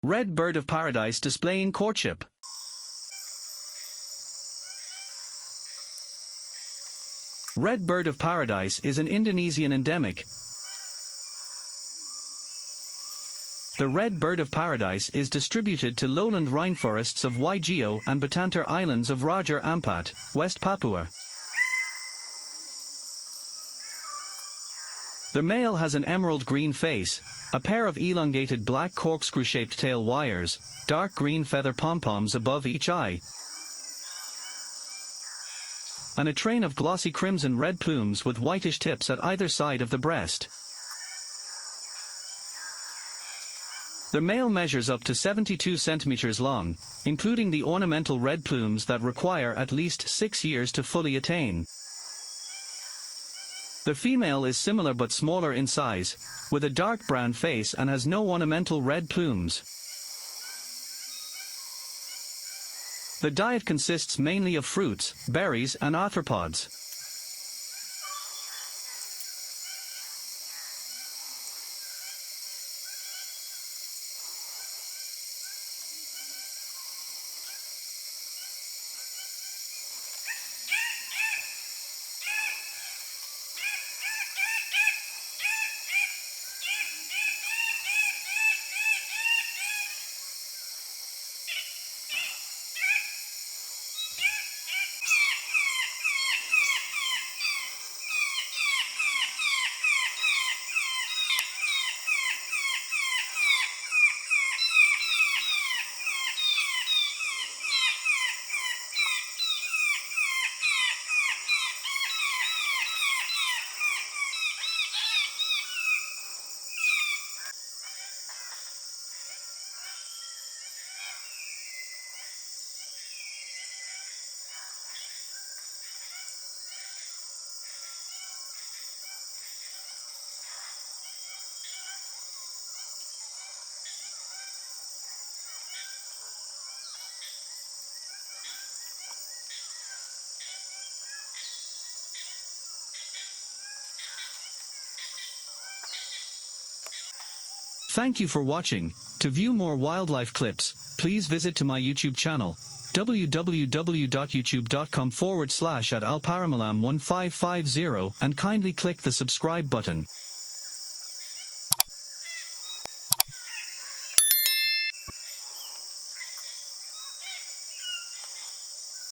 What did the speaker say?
Red bird of paradise displaying courtship. Red bird of paradise is an Indonesian endemic. The red bird of paradise is distributed to lowland rainforests of Waigeo and Batantar Islands of Raja Ampat, West Papua. The male has an emerald green face, a pair of elongated black corkscrew-shaped tail wires, dark green feather pom-poms above each eye, and a train of glossy crimson-red plumes with whitish tips at either side of the breast. The male measures up to 72 centimeters long, including the ornamental red plumes that require at least 6 years to fully attain. The female is similar but smaller in size, with a dark brown face and has no ornamental red plumes. The diet consists mainly of fruits, berries, and arthropods. Thank you for watching. To view more wildlife clips, please visit to my YouTube channel, www.youtube.com/@alparamalam1550 and kindly click the subscribe button.